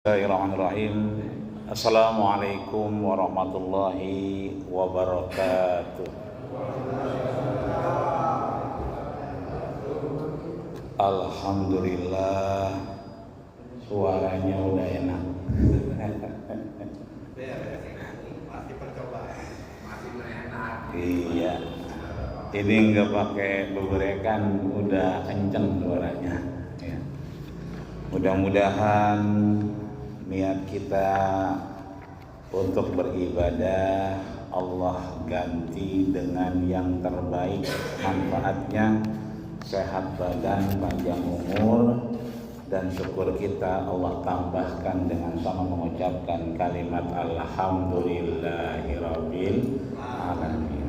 Bismillahirrahmanirrahim. Assalamualaikum warahmatullahi wabarakatuh. Alhamdulillah, suaranya udah enak. Masih percobaan, masih enak. Iya, ini nggak pakai beberekan, udah kenceng suaranya. Ya. Mudah-mudahan niat kita untuk beribadah Allah ganti dengan yang terbaik, manfaatnya sehat badan, panjang umur, dan syukur kita Allah tambahkan dengan sama mengucapkan kalimat alhamdulillahirabbil alamin.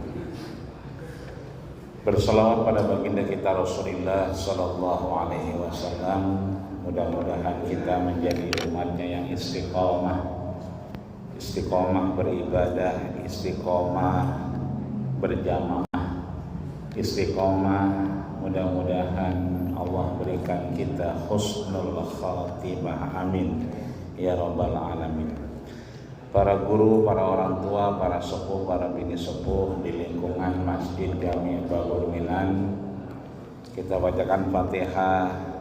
Berselawat pada baginda kita Rasulullah sallallahu alaihi wasallam. Mudah-mudahan kita menjadi umatnya yang istiqomah beribadah, istiqomah berjamaah, istiqomah. Mudah-mudahan Allah berikan kita husnul khatimah, amin ya rabbal alamin. Para guru, para orang tua, para sepuh, para bini sepuh di lingkungan Masjid Jami' Babul Minan, kita bacakan Fatihah.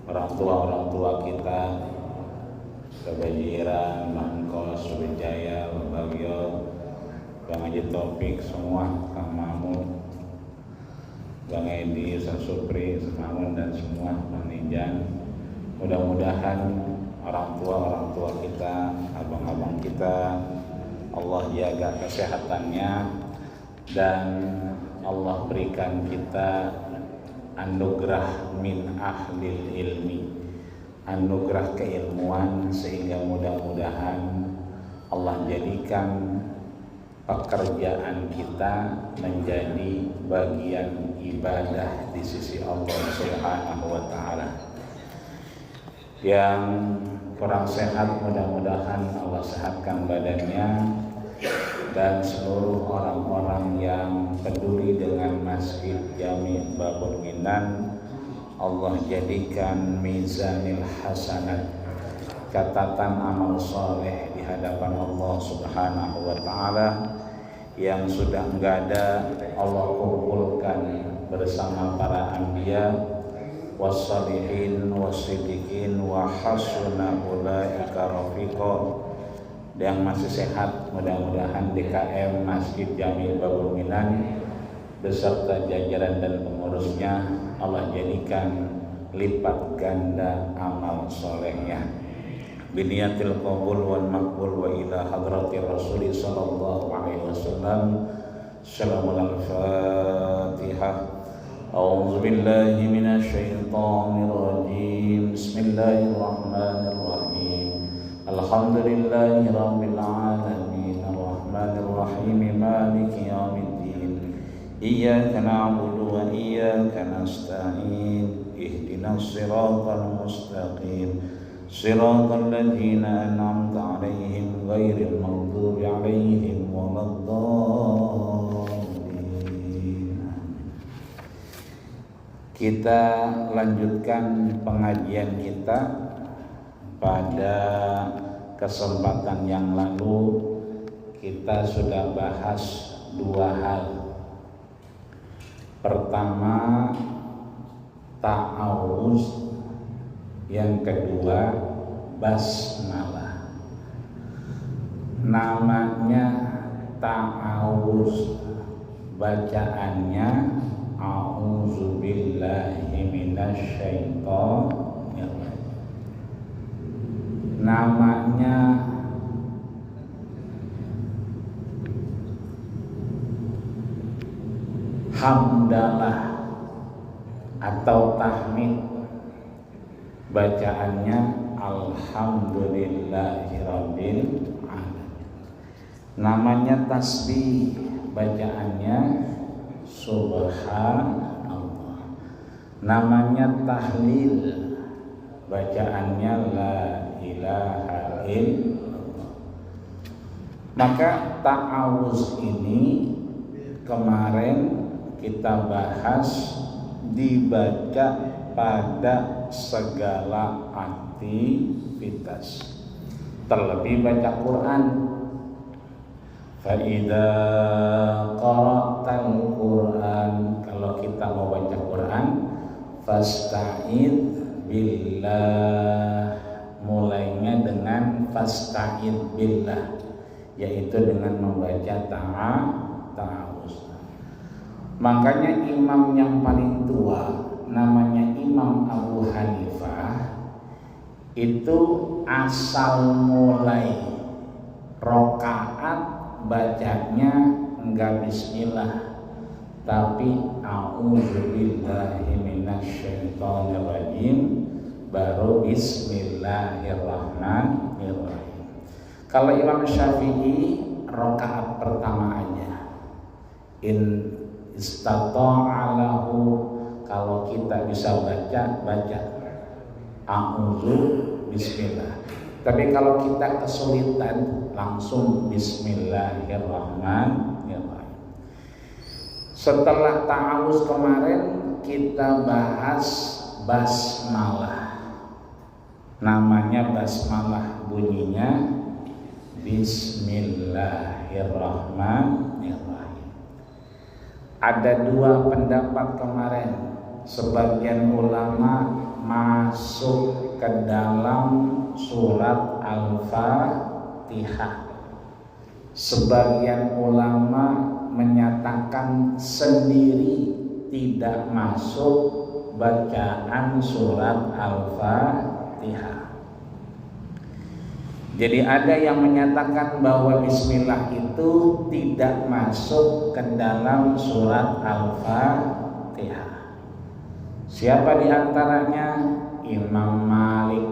Orang tua kita, Kebajiran, Mangkos, Wijaya, Bagio, Bang Haji Taufik, semua, Kang Mahmud, Bang Edi, Ustaz Supri, Semamun, dan semua, Bang Nijan. Mudah-mudahan orang tua kita, abang-abang kita, Allah jaga kesehatannya dan Allah berikan kita anugerah min ahlil ilmi, anugerah keilmuan, sehingga mudah-mudahan Allah jadikan pekerjaan kita menjadi bagian ibadah di sisi Allah Subhanahu wa ta'ala. Yang kurang sehat mudah-mudahan Allah sehatkan badannya, dan seluruh orang-orang yang peduli dengan Masjid Jami' Babul Minan Allah jadikan mizanil hasanat, catatan amal soleh di hadapan Allah Subhanahu wa ta'ala. Yang sudah enggak ada Allah kumpulkan bersama para anbiya wassalihin wassidiqin wa hasuna ulaika rafiqa. Yang masih sehat mudah-mudahan DKM Masjid Jami' Babul Minan beserta jajaran dan pengurusnya Allah jadikan lipat ganda amal solehnya. Biniyatil qabul wal maqbul wa ila hadratir Rasul sallallahu alaihi wasallam. Salamul Fatihah. A'udzu billahi minasy syaithanir rajim. Bismillahirrahmanirrahim. Alhamdulillahi rabbil alamin, arrahmanir rahim, maliki yaumiddin. Iyyaka na'budu wa iyyaka nasta'in. Ihdinas siratal mustaqim. Siratal ladzina an'amta 'alaihim ghairil maghdubi 'alaihim waladdallin. Kita lanjutkan pengajian kita. Pada kesempatan yang lalu kita sudah bahas dua hal. Pertama, ta'awuz, yang kedua basmalah. Namanya ta'awuz, bacaannya a'udzubillahi minasyaitonir. Namanya hamdalah atau tahmid, bacaannya alhamdulillahirabbil alamin. Namanya tasbih, bacaannya subhanallah. Namanya tahlil, bacaannya la ilaha illallah. Maka ta'awuz ini kemarin kita bahas dibaca pada segala aktivitas. terlebih baca Quran. Fa idza qara'tal Quran, kalau kita mau baca Quran, fasta'id billah, mulainya dengan fasta'id billah, yaitu dengan membaca ta'awuz. Makanya imam yang paling tua namanya Imam Abu Hanifah itu asal mulai rokaat bacanya enggak bismillah, tapi a'udzubillahi minasyaitonirrajim, baru bismillahirrahmanirrahim. Kalau Imam Syafi'i rokaat pertama aja, in istata'alahu, kalau kita bisa baca a'udzu bismillah. Tapi kalau kita kesulitan, langsung bismillahirrahmanirrahim. Setelah ta'awuz kemarin kita bahas basmalah. Namanya basmalah, bunyinya bismillahirrahmanirrahim. Ada dua pendapat kemarin. Sebagian ulama masuk ke dalam surat Al-Fatihah. Sebagian ulama menyatakan sendiri tidak masuk bacaan surat Al-Fatihah. Jadi ada yang menyatakan bahwa bismillah itu tidak masuk ke dalam surat Al-Fatihah. Siapa di antaranya? Imam Malik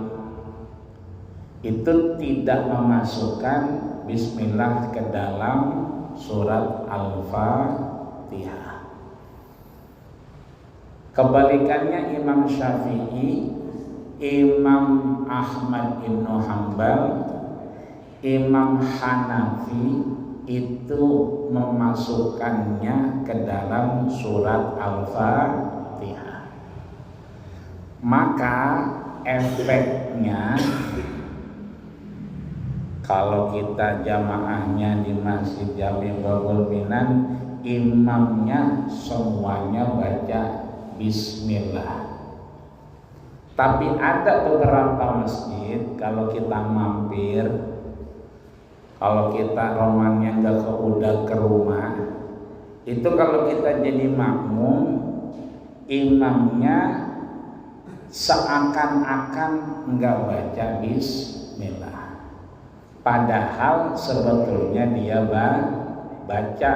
itu tidak memasukkan bismillah ke dalam surat Al-Fatihah. Kebalikannya Imam Syafi'i, Imam Ahmad ibn Hanbal, Imam Hanafi itu memasukkannya ke dalam surat Al-Fatihah. Maka efeknya kalau kita jamaahnya di Masjid Jami Babul Minan, imamnya semuanya baca bismillah. Tapi ada beberapa masjid kalau kita mampir, kalau kita romannya nggak udah ke rumah, itu kalau kita jadi makmum, imamnya seakan-akan nggak baca bismillah, padahal sebetulnya dia baca,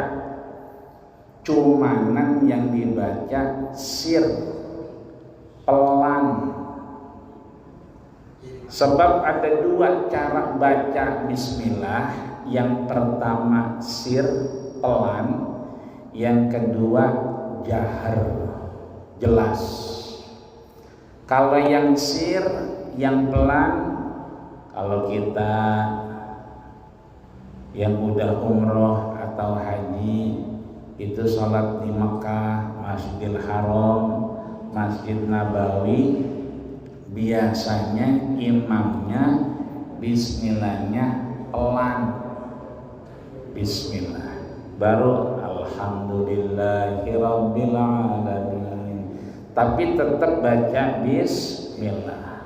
cumanan yang dibaca sir, pelan. Sebab ada dua cara baca bismillah, yang pertama sir, pelan, yang kedua jahar, jelas. Kalau yang sir, yang pelan, kalau kita yang udah umroh atau haji itu sholat di Mekah, Masjidil Haram, Masjid Nabawi, biasanya imamnya bismillahnya pelan, bismillah, baru alhamdulillahirabbil alamin, tapi tetap baca bismillah.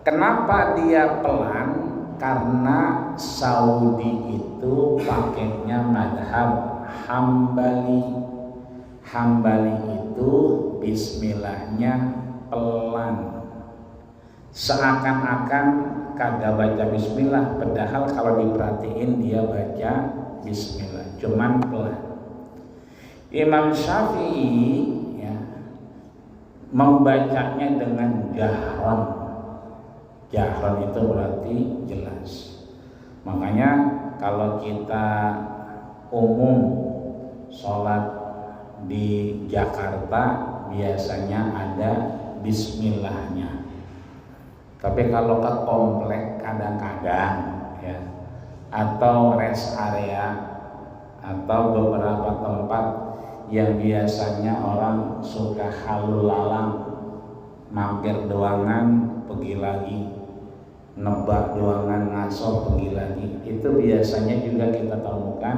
Kenapa dia pelan? Karena Saudi itu pakainya madhab Hambali. Hambali itu bismillahnya pelan, seakan-akan kagak baca bismillah, padahal kalau diperhatiin dia baca bismillah, cuman pelan. Imam Syafi'i membacanya dengan jahran. Jahran itu berarti jelas. Makanya kalau kita umum sholat di Jakarta biasanya ada bismillahnya. Tapi kalau ke komplek kadang-kadang ya, atau rest area atau beberapa tempat yang biasanya orang suka halul lalang, mampir doangan pergi lagi, nebak doangan ngaso pergi lagi. Itu biasanya juga kita temukan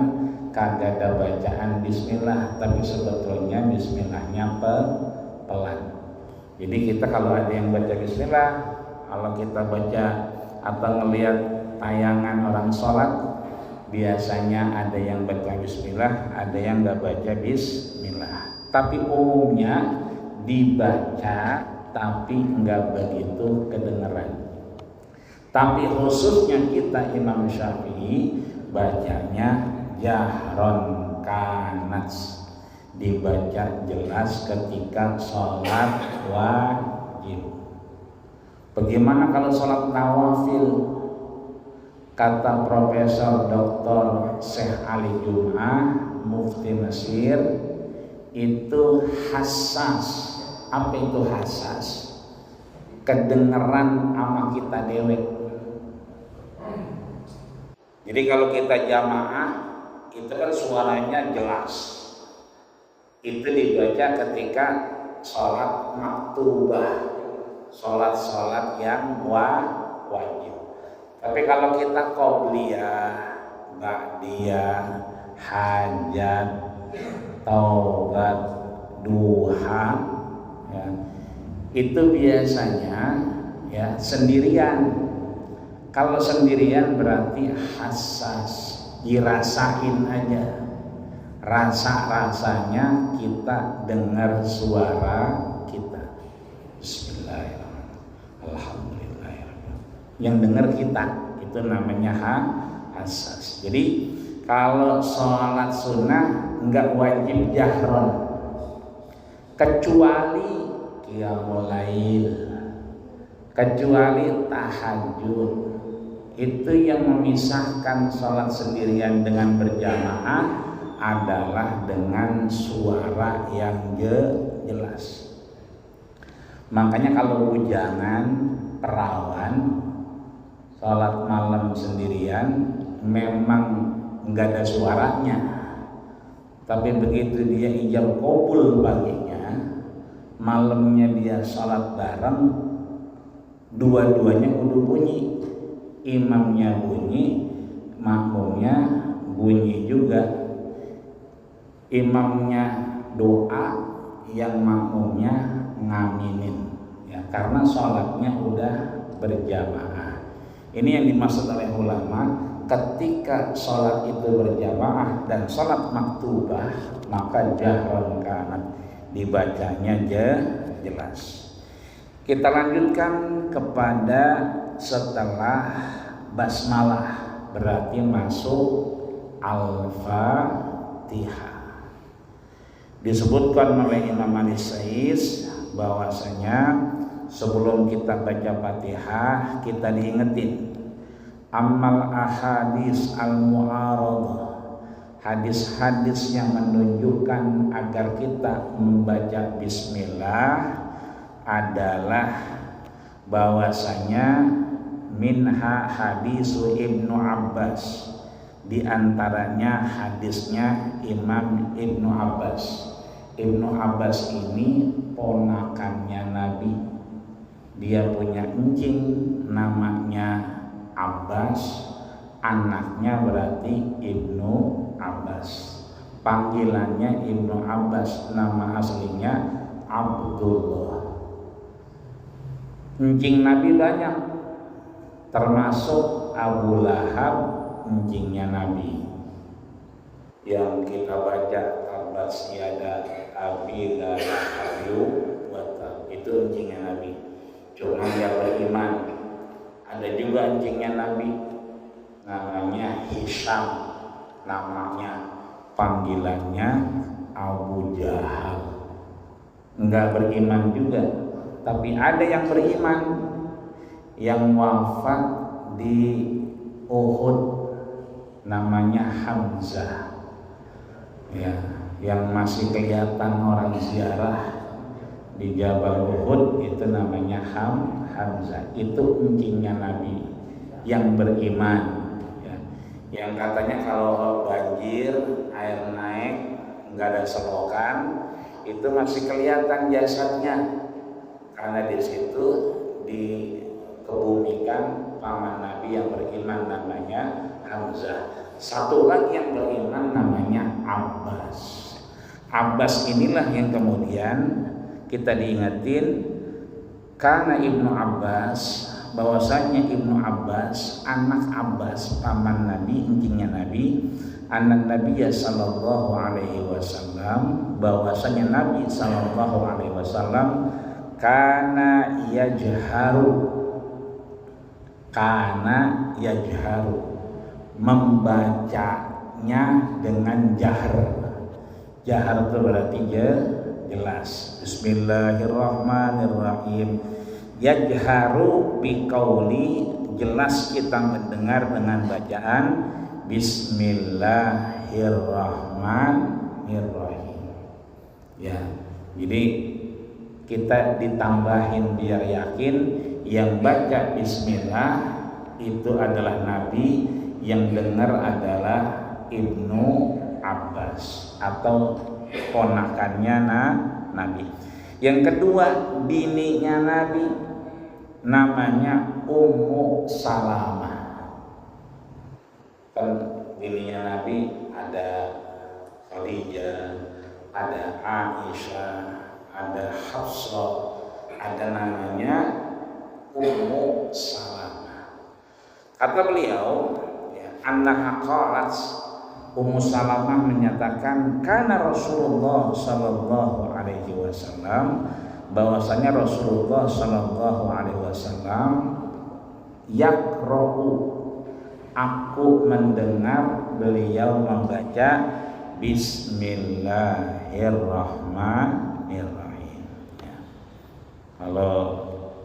kagak ada bacaan bismillah, tapi sebetulnya bismillahnya pelan. Jadi kita kalau ada yang baca bismillah, kalau kita baca atau ngelihat tayangan orang sholat, biasanya ada yang baca bismillah, ada yang nggak baca bismillah. Tapi umumnya dibaca, tapi nggak begitu kedengeran. Tapi khususnya kita Imam Syafi'i bacanya jahron kanats, dibaca jelas ketika sholat wajib. Bagaimana kalau sholat nawafil? Kata Profesor Dr. Syekh Ali Jum'ah, Mufti Mesir, itu hassas. Apa itu hassas? Kedengeran sama kita dewek. Jadi kalau kita jamaah, itu kan suaranya jelas. Itu dibaca ketika sholat maktubah, sholat yang wajib. Tapi kalau kita qobliyah, ba'diyah, hajat, taubat, duha, ya, itu biasanya ya sendirian. Kalau sendirian berarti hassas, dirasain aja. Rasa-rasanya kita dengar suara kita. Bismillahirrahmanirrahim. Alhamdulillahirrahmanirrahim. Yang dengar kita, itu namanya hassas. Jadi kalau sholat sunnah nggak wajib jahron, kecuali qiyamul lail, kecuali tahajud. Itu yang memisahkan sholat sendirian dengan berjamaah adalah dengan suara yang jelas. Makanya kalau bujangan, perawan, sholat malam sendirian memang nggak ada suaranya. Tapi begitu dia ijab qabul paginya, malamnya dia sholat bareng, dua-duanya kudu bunyi. Imamnya bunyi, makmumnya bunyi juga. Imamnya doa, yang makmumnya ngaminin, ya, karena sholatnya udah berjamaah. Ini yang dimaksud oleh ulama, ketika sholat itu berjamaah dan sholat maktubah, maka jahron kanat, dibacanya jelas. Kita lanjutkan kepada setelah basmalah, berarti masuk al-fatihah. Disebutkan oleh Imam Al-Saiz bahwasanya sebelum kita baca Fatihah kita diingetin amal ahadis al-mu'aradah, hadis-hadis yang menunjukkan agar kita membaca bismillah adalah bahwasanya minha hadisu Ibnu Abbas, di antaranya hadisnya Imam Ibnu Abbas. Ibnu Abbas ini ponakannya Nabi. Dia punya encing namanya Abbas, anaknya berarti Ibnu Abbas. Panggilannya Ibnu Abbas, nama aslinya Abdullah. Encing Nabi banyak, termasuk Abu Lahab, encingnya Nabi. Yang kita baca tabat yada abi lahab itu encingnya Nabi. Cuma dia beriman. Ada juga encingnya Nabi, namanya Hisham, namanya panggilannya Abu Jahal. Enggak beriman juga. Tapi ada yang beriman, yang wafat di Uhud, namanya Hamzah, ya, yang masih kelihatan orang ziarah di Jabal Uhud, itu namanya Hamzah. Itu encingnya Nabi yang beriman, ya. Yang katanya kalau banjir, air naik, nggak ada selokan, itu masih kelihatan jasadnya. Karena di situ dikebumikan paman Nabi yang beriman namanya Hamzah. Satu lagi yang beriman namanya Abbas. Abbas inilah yang kemudian kita diingetin karena Ibnu Abbas, bahwasanya Ibnu Abbas anak Abbas paman Nabi, incingnya Nabi, anak Nabi sallallahu alaihi wasallam, bahwasanya Nabi sallallahu alaihi wasallam kana yajharu membacanya dengan jahar. Jahar itu berarti jelas. Bismillahirrahmanirrahim. Yajharu biqauli, jelas kita mendengar dengan bacaan Bismillahirrahmanirrahim. Ya, jadi kita ditambahin biar yakin yang baca Bismillah itu adalah Nabi, yang dengar adalah Ibnu Abbas atau ponakannya Nabi. Yang kedua, bininya Nabi namanya Ummu Salamah. Kan bininya Nabi ada Khadijah, ada Aisyah, ada Hafsah, ada namanya Ummu Salamah. Kata beliau, annaha qalat, Ummu Salamah menyatakan karena Rasulullah sallallahu alaihi wasallam, bahwasanya Rasulullah sallallahu alaihi wasallam yaqra'u, aku mendengar beliau membaca Bismillahirrahmanirrahim. Ya. Kalau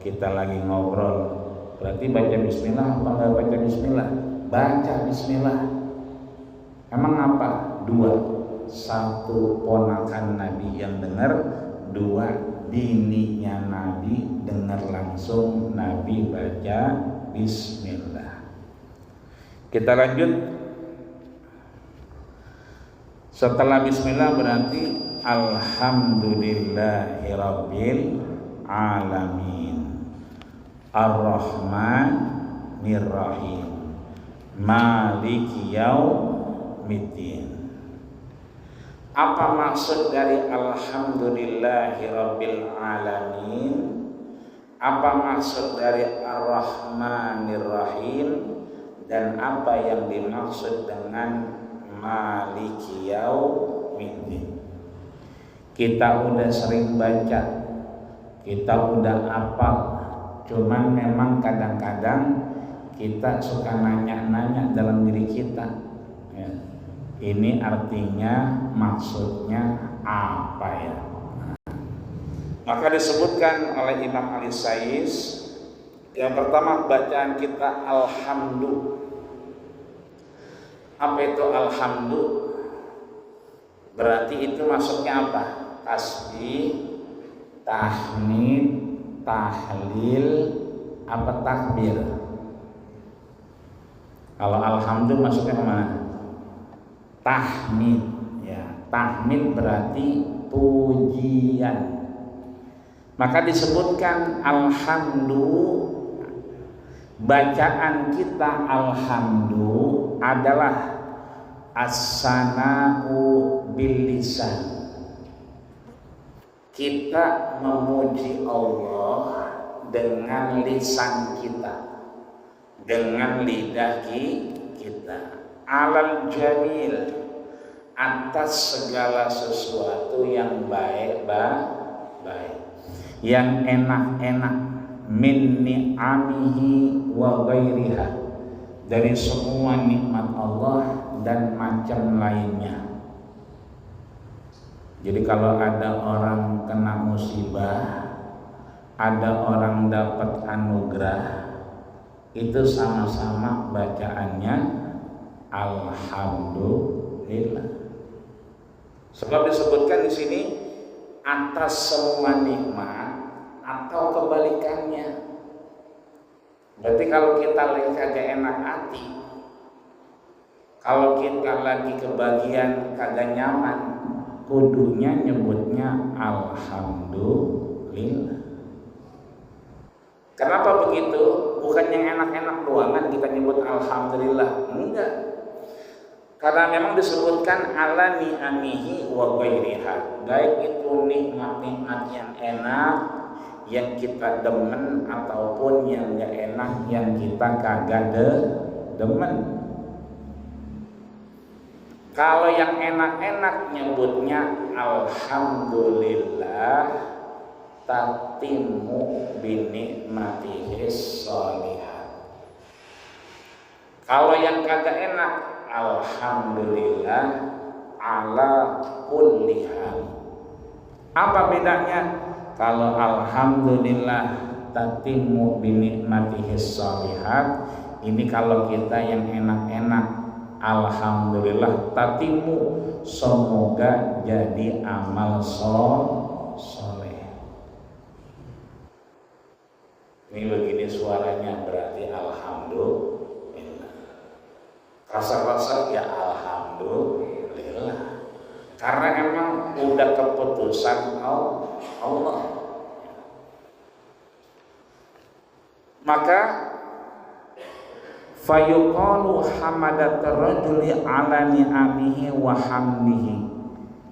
kita lagi ngobrol, berarti baca Bismillah apa enggak baca Bismillah? Baca Bismillah. Emang apa? Dua. Satu, ponakan Nabi yang dengar. Dua, bininya Nabi dengar langsung Nabi baca Bismillah. Kita lanjut. Setelah Bismillah berarti Alhamdulillahirabbil alamin, Ar-Rahmanir-Rahim, Maliki yaumiddin. Apa maksud dari Alhamdulillahirabbil alamin? Apa maksud dari Ar-Rahmanir-Rahim? Dan apa yang dimaksud dengan Maliki yaumiddin? Kita udah sering baca, kita udah hafal, cuman memang kadang-kadang kita suka nanya-nanya dalam diri kita, ya, ini artinya maksudnya apa ya? Maka disebutkan oleh Imam Al-Sais, yang pertama bacaan kita alhamdulillah. Apa itu alhamdulillah? Berarti itu maksudnya apa? Tasbih, tahmid, tahlil, apa takbir? Kalau alhamdulillah maksudnya kemana? Tahmid, ya. Tahmid berarti pujian. Maka disebutkan alhamdulillah, bacaan kita alhamdulillah adalah as-sana'u bil lisan. Kita memuji Allah dengan lisan kita, dengan lidah kita, alal jamil, atas segala sesuatu yang baik, yang enak-enak, min ni'amihi wa ghairiha, dari semua nikmat Allah dan macam lainnya. Jadi kalau ada orang kena musibah, ada orang dapat anugerah, itu sama-sama bacaannya alhamdulillah. Sebab disebutkan di sini atas semua nikmat atau kebalikannya. Berarti kalau kita lagi kagak enak hati, kalau kita lagi kebagian kagak nyaman, kudunya nyebutnya alhamdulillah. Kenapa begitu? bukan yang enak-enak doangan kita nyebut alhamdulillah, enggak. Karena memang disebutkan ala ni'amihi wa ghairiha, baik itu nikmat-nikmat yang enak yang kita demen ataupun yang enggak enak yang kita kagak demen. Kalau yang enak-enak nyebutnya alhamdulillah tatimu binikmatihis sholihat. Kalau yang kagak enak alhamdulillah ala kulli hal. Apa bedanya? Kalau alhamdulillah tatimu binikmatihis sholihat, ini kalau kita yang enak-enak alhamdulillah tatimu, semoga jadi amal soleh. Ini begini suaranya berarti alhamdulillah. Rasa-rasa ya alhamdulillah. Karena emang udah keputusan Allah. Maka fayuqalu hamadatur rajuli ala ni'amihi wa hamdihi.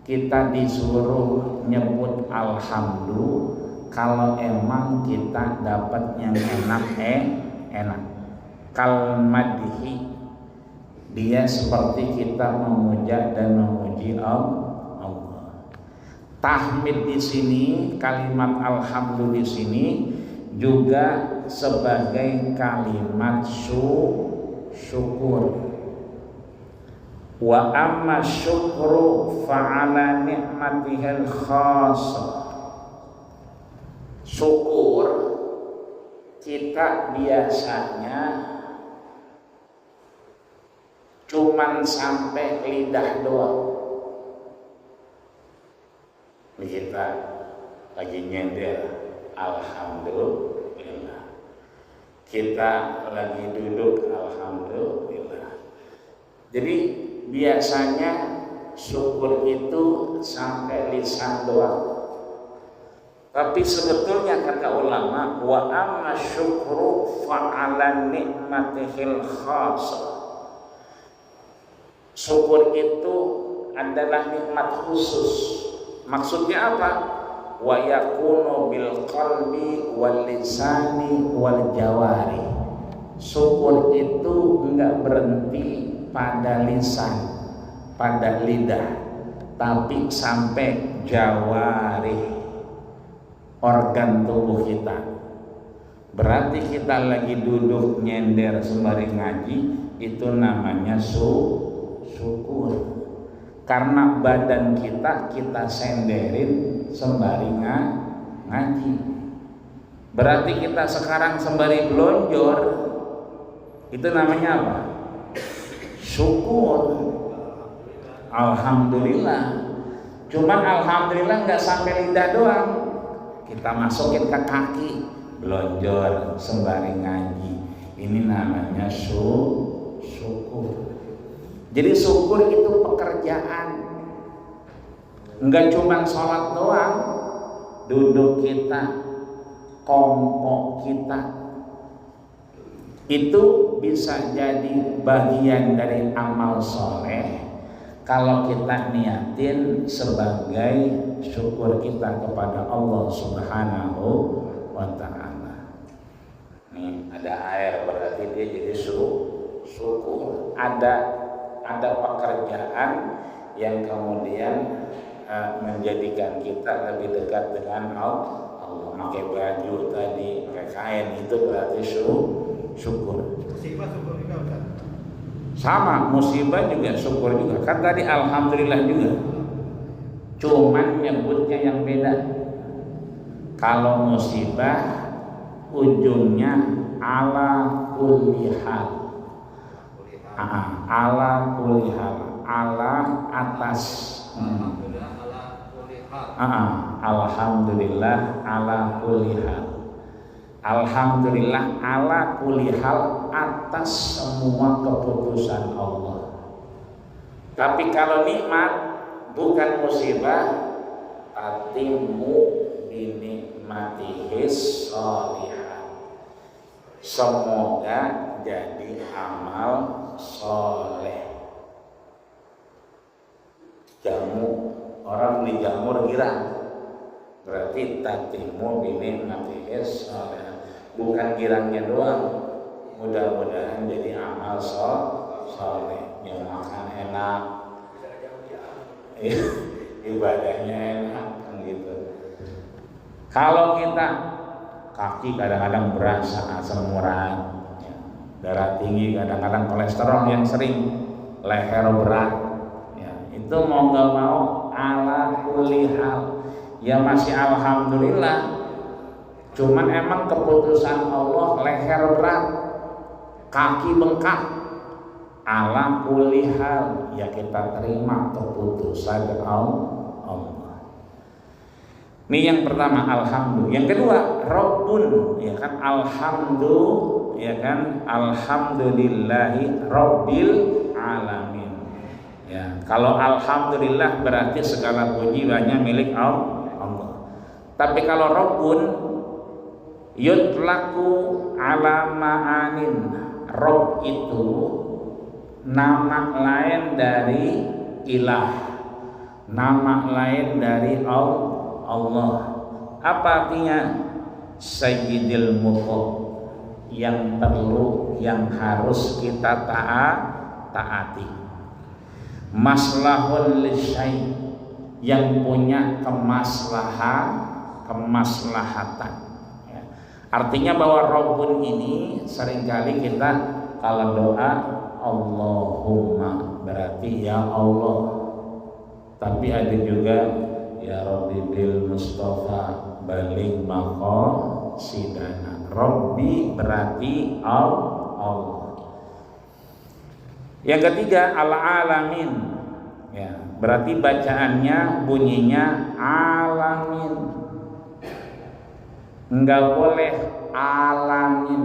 Kita disuruh nyebut alhamdulillah kalau emang kita dapat yang enak. Kal madhi, dia seperti kita memuja dan memuji Allah. Tahmid di sini, kalimat alhamdulillah di sini juga sebagai kalimat syukur. Wa amma syukru fa'ala ni'matihil khasah. Syukur kita biasanya cuman sampai lidah doang. Kita lagi nyender alhamdulillah, kita lagi duduk alhamdulillah. Jadi biasanya syukur itu sampai lisan doang. Tapi sebetulnya kata ulama, wa amma syukru fa'ala ni'matihil khasah. Syukur itu adalah nikmat khusus. Maksudnya apa? Wa yakunu bil qalbi wal lisani wal jawari. Syukur itu enggak berhenti pada lisan, pada lidah, tapi sampai jawari, organ tubuh kita. Berarti kita lagi duduk nyender sembari ngaji, itu namanya syukur. Karena badan kita senderin sembari ngaji. Berarti kita sekarang sembari belonjor, itu namanya apa? Syukur. Alhamdulillah. Cuman alhamdulillah nggak sampai lidah doang, kita masukin ke kaki, belonjor sembari ngaji. Ini namanya syukur. Jadi syukur itu pekerjaan, enggak cuma sholat doang, duduk kita, kongkok kita, itu bisa jadi bagian dari amal soleh kalau kita niatin sebagai syukur kita kepada Allah Subhanahu wa ta'ala. Nih ada air, berarti dia jadi syukur. Ada pekerjaan yang kemudian menjadikan kita lebih dekat dengan Allah. Pakai baju tadi, pakai kain, itu berarti syukur. Musibah syukur juga Ustaz. Sama, musibah juga syukur juga. Kan tadi alhamdulillah juga. Cuman nyebutnya yang beda. Kalau musibah ujungnya ala kulli hal. Ala kulli hal, ala atas. Alhamdulillah ala kulli hal. Alhamdulillah ala kulli hal, atas semua keputusan Allah. Tapi kalau nikmat bukan musibah, tatimu binikmatihis sholihat. Semoga jadi amal soleh. Jamu, orang beli jamur girang, berarti tatimu bini nafis soleh. Bukan girangnya doang, mudah-mudahan jadi amal soleh. Yang makan enak, ibadahnya enak kan gitu. Kalau kita kaki kadang-kadang berasa asam urat, darah tinggi, kadang-kadang kolesterol yang sering, leher berat, ya, itu mau nggak mau ala kulli hal ya masih alhamdulillah. Cuman emang keputusan Allah leher berat, kaki bengkak, ala kulli hal ya kita terima keputusan Allah. Ini yang pertama alhamdulillah. Yang kedua Rabbun, ya kan, alhamdulillah, ya kan, alhamdulillahi rabbil alamin. Ya, kalau alhamdulillah berarti segala puji hanya milik Allah. Tapi kalau Rabbun yutlaku ala ma'anin. Rabb itu nama lain dari ilah, nama lain dari Allah. Apa artinya? Sayyidil mutlaq, yang perlu, yang harus kita taati. Maslahul lisyai, yang punya kemaslahatan. Ya. Artinya bahwa Rabbun ini seringkali kita kalau doa Allahumma berarti ya Allah. Tapi ada juga ya Rabbi bil Mustafa baligh maqasidana. Rabbi berarti Allah. Yang ketiga al-alamin, ya, berarti bacaannya bunyinya alamin. Enggak boleh alamin,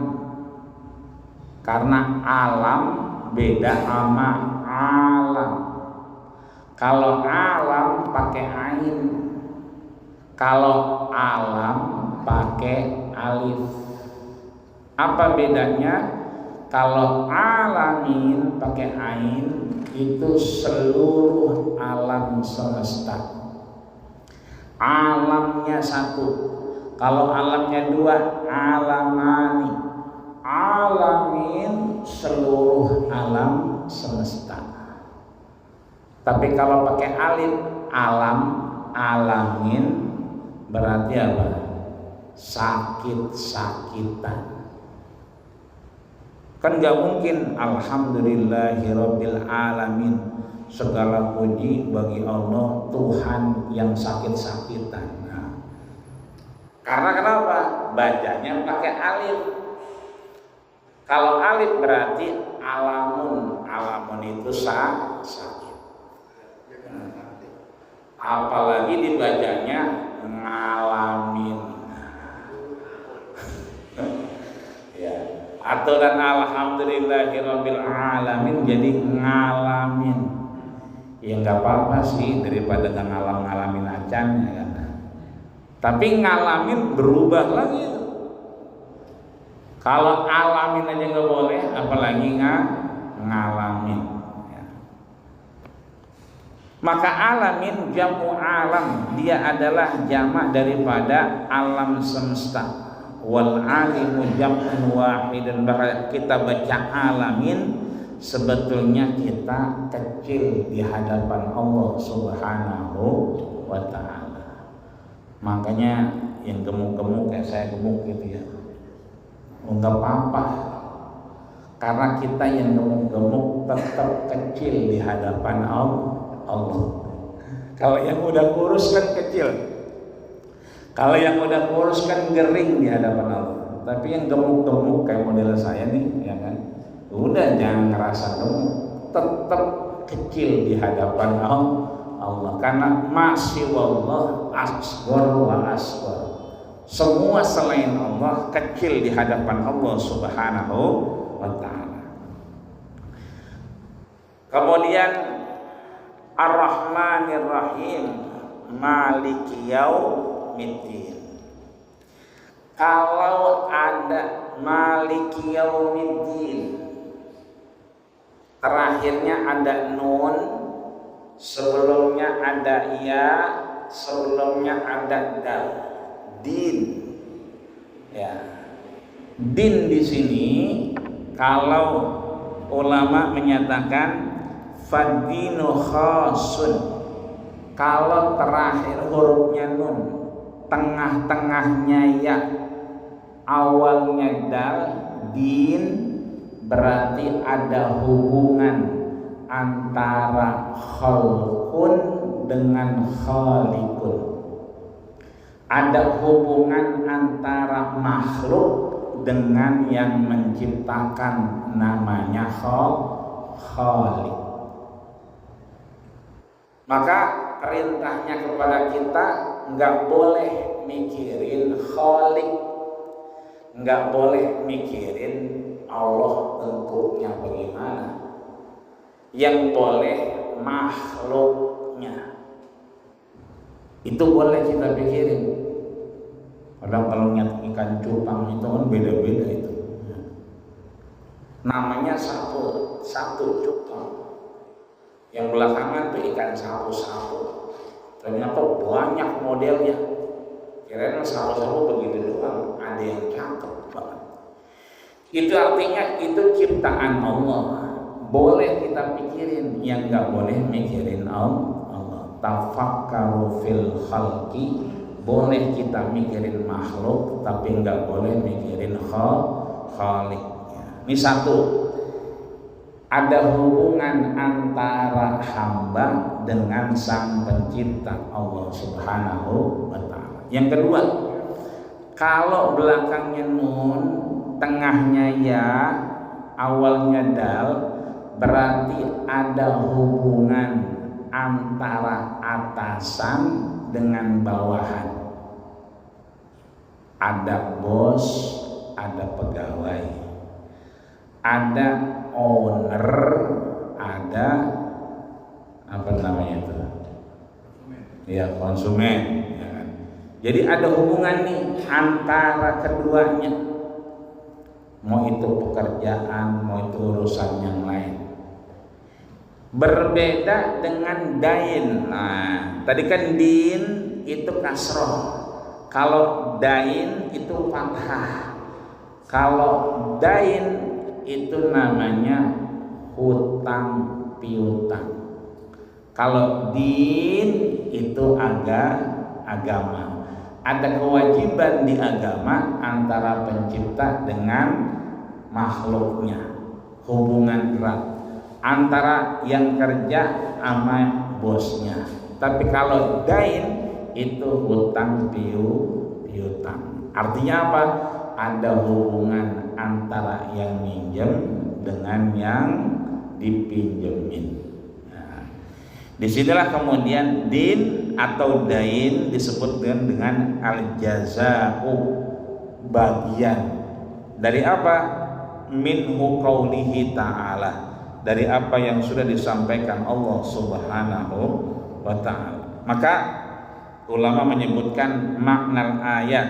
karena alam beda sama alam. Kalau alam pakai ain, kalau alam pakai alif. Apa bedanya? Kalau alamin pakai ain itu seluruh alam semesta, alamnya satu. Kalau alamnya dua, alamani. Alamin seluruh alam semesta. Tapi kalau pakai alif, alam, alamin, berarti apa? Sakit-sakitan. Kan gak mungkin alhamdulillahirabbil alamin, segala puji bagi Allah Tuhan yang sakit-sakitan. Nah, karena kenapa? Bacanya pakai alif. Kalau alif berarti alamun, alamun itu sakit. Apalagi dibacanya ngalamin. Ya, aturan alhamdulillahirabbil alamin jadi ngalamin. Ya nggak apa-apa sih daripada ngalamin acan, ya kan. Tapi ngalamin berubah lagi. Kalau alamin aja nggak boleh, apalagi ngalamin. Maka alamin jamu alam, dia adalah jamak daripada alam semesta. Wal alimu jam'un wahidun, bahwa kita baca alamin sebetulnya kita kecil di hadapan Allah Subhanahu wa ta'ala. Makanya yang gemuk-gemuk kayak saya gemuk gitu ya, enggak apa-apa, karena kita yang gemuk-gemuk tetap kecil di hadapan Allah. Kalau yang udah kurus kan kecil, kalau yang udah kurus kan gering di hadapan Allah. Tapi yang gemuk-gemuk kayak model saya nih, ya kan, udah jangan ngerasa gemuk, tetap kecil di hadapan Allah. Karena masih wallah asghar wa asghar. Semua selain Allah kecil di hadapan Allah Subhanahu wa ta'ala. Kemudian Ar-Rahmanir Rahim, Maliki Yaumiddin. Kalau ada Maliki yaumiddin. Terakhirnya ada nun, sebelumnya ada ya, sebelumnya ada dal. Din. Ya. Din di sini kalau ulama menyatakan fadinu khasun. Kalau terakhir hurufnya nun, tengah-tengahnya ya, awalnya dal, din, berarti ada hubungan antara khalqun dengan khaliqun. Ada hubungan antara makhluk dengan yang menciptakan, namanya khaliq. Maka perintahnya kepada kita nggak boleh mikirin khaliq, nggak boleh mikirin Allah bentuknya bagaimana. Yang boleh makhluknya. Itu boleh kita pikirin. Padahal kalau niat ikan cupang itu kan beda-beda itu. Namanya satu cupang. Yang belakangan tuh ikan sapu-sapu. Ternyata banyak modelnya. Kirain sapu-sapu begitu doang. Ada yang cakep banget. Itu artinya itu ciptaan Allah. Boleh kita pikirin, yang nggak boleh mikirin Allah. Tafakkaru fil khalqi. Boleh kita mikirin makhluk, tapi nggak boleh mikirin khaliq. Ini satu. Ada hubungan antara hamba dengan sang pencipta Allah Subhanahu wa ta'ala. Yang kedua, kalau belakangnya nun, tengahnya ya, awalnya dal, berarti ada hubungan antara atasan dengan bawahan. Ada bos, ada pegawai, ada owner, ada apa namanya itu? Ya, konsumen. Ya kan? Jadi ada hubungan nih antara keduanya. Mau itu pekerjaan, mau itu urusan yang lain. Berbeda dengan dain. Nah, tadi kan din itu kasroh. Kalau dain itu fathah. Kalau dain itu namanya hutang piutang. Kalau din itu agama. Ada kewajiban di agama antara pencipta dengan makhluknya. Hubungan erat antara yang kerja sama bosnya. Tapi kalau dain itu hutang piutang. Artinya apa? Ada hubungan antara yang minjem dengan yang dipinjemin. Nah, disinilah kemudian din atau dain disebut dengan al-jaza'u, bagian dari apa? Minhu qaulihi ta'ala, dari apa yang sudah disampaikan Allah Subhanahu wa ta'ala. Maka ulama menyebutkan makna ayat,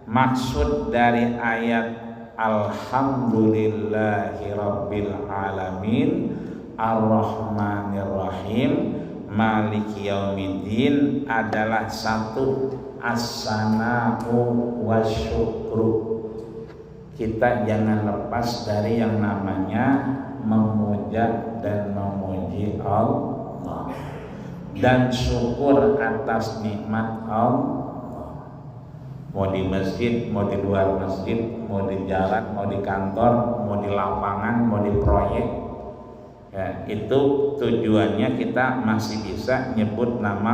maksud dari ayat alhamdulillahi rabbil alamin ar-rahmanir-rahim maliki yaumiddin adalah satu, as-sana'u wasyukru. Kita jangan lepas dari yang namanya memuja dan memuji Allah dan syukur atas nikmat Allah. Mau di masjid, mau di luar masjid, mau di jalan, mau di kantor, mau di lapangan, mau di proyek, ya, itu tujuannya kita masih bisa nyebut nama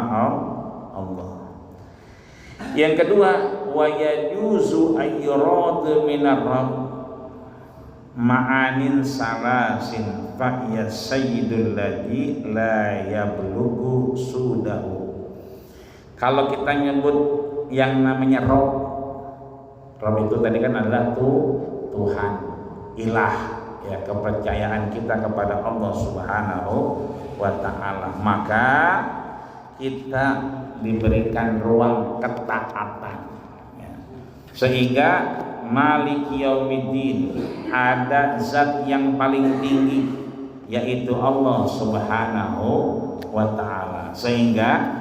Allah. Yang kedua, wa yajuzu ayyurad minar rabb ma'anin salasin fa ya sayyidul ladzi la yablughu sudahu. Kalau kita nyebut yang namanya Rob itu tadi kan adalah Tuhan, ilah, ya, kepercayaan kita kepada Allah Subhanahu wa ta'ala. Maka kita diberikan ruang ketaatan, ya, sehingga Maliki yaumiddin, ada zat yang paling tinggi yaitu Allah Subhanahu wa taala. Sehingga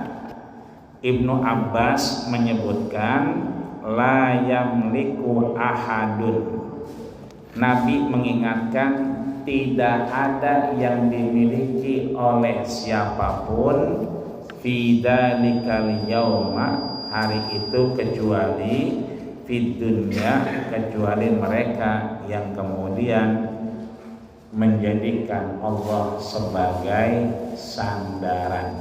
Ibnu Abbas menyebutkan la yamliku ahadun. Nabi mengingatkan tidak ada yang dimiliki oleh siapapun fi dzalikal yauma, hari itu, kecuali fid dunya, kecuali mereka yang kemudian menjadikan Allah sebagai sandaran.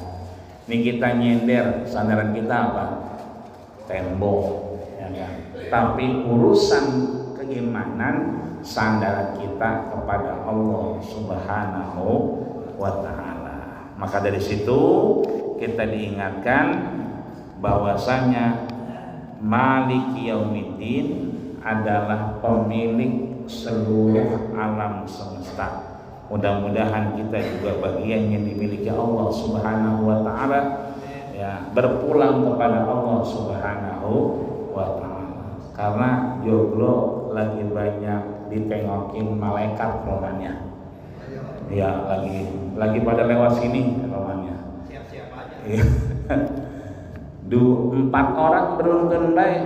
Ini kita nyender, sandaran kita apa? Tembok, ya kan? Tapi urusan keimanan, sandaran kita kepada Allah Subhanahu wa taala. Maka dari situ kita diingatkan bahwasanya Maliki Yaumiddin adalah pemilik seluruh alam semesta. Mudah-mudahan kita juga bagian yang dimiliki Allah Subhanahu wa taala, ya, berpulang kepada Allah Subhanahu wa taala. Karena joglo lagi banyak ditengokin malaikat romannya. Ya, lagi pada lewat sini romannya. Siap-siap aja. Ya. 4 orang beruntun baik.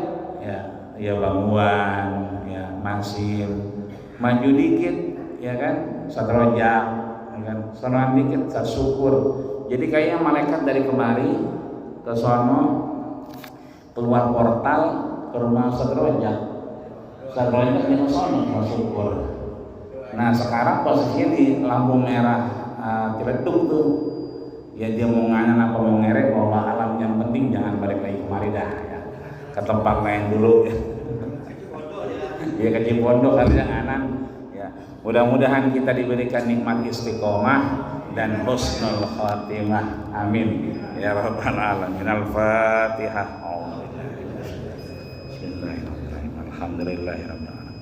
Ya banguan, ya Masin, maju dikit, ya kan, satrojak, ya kan, sonoan dikit, syukur. Jadi kayaknya malaikat dari kemari ke sono, keluar portal ke rumah satrojak yang sono syukur. Nah sekarang posisinya di lampu merah Ciledug tuh. Ya dia mau nganan apa mau ngerek, mau alam, yang penting jangan balik lagi kemari dah, ya. Ke tempat lain dulu, ya. Ya ke Cipondo kali yang nganan, ya. Mudah-mudahan kita diberikan nikmat istiqomah dan husnul khatimah, amin ya rabbal alamin. Al-Fatihah. Bismillahirrahmanirrahim. Alhamdulillahirabbil alamin.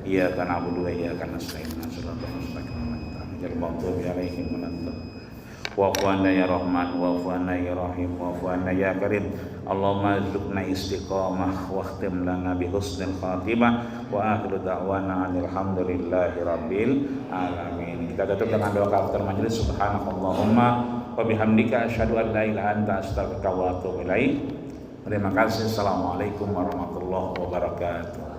Iyyaka na'budu wa iyyaka nasta'in. Shiratal mustaqim. Ghairil maghdubi 'alaihim waladdallin. Wa'fu 'anna ya Rahman, wa'fu 'anna ya Rahim, wa'fu 'anna ya Karim. Allahumma rzuqna istiqamah wa khtim lana bi husnil khatimah wa akhiru da'wana alhamdulillahi rabbil alamin. Kita tutup dengan doa kafaratul majelis. Subhanakallahumma wa bihamdika asyhadu an la ilaha illa anta astaghfiruka wa atubu ilaik. Terima kasih. Assalamualaikum warahmatullahi wabarakatuh.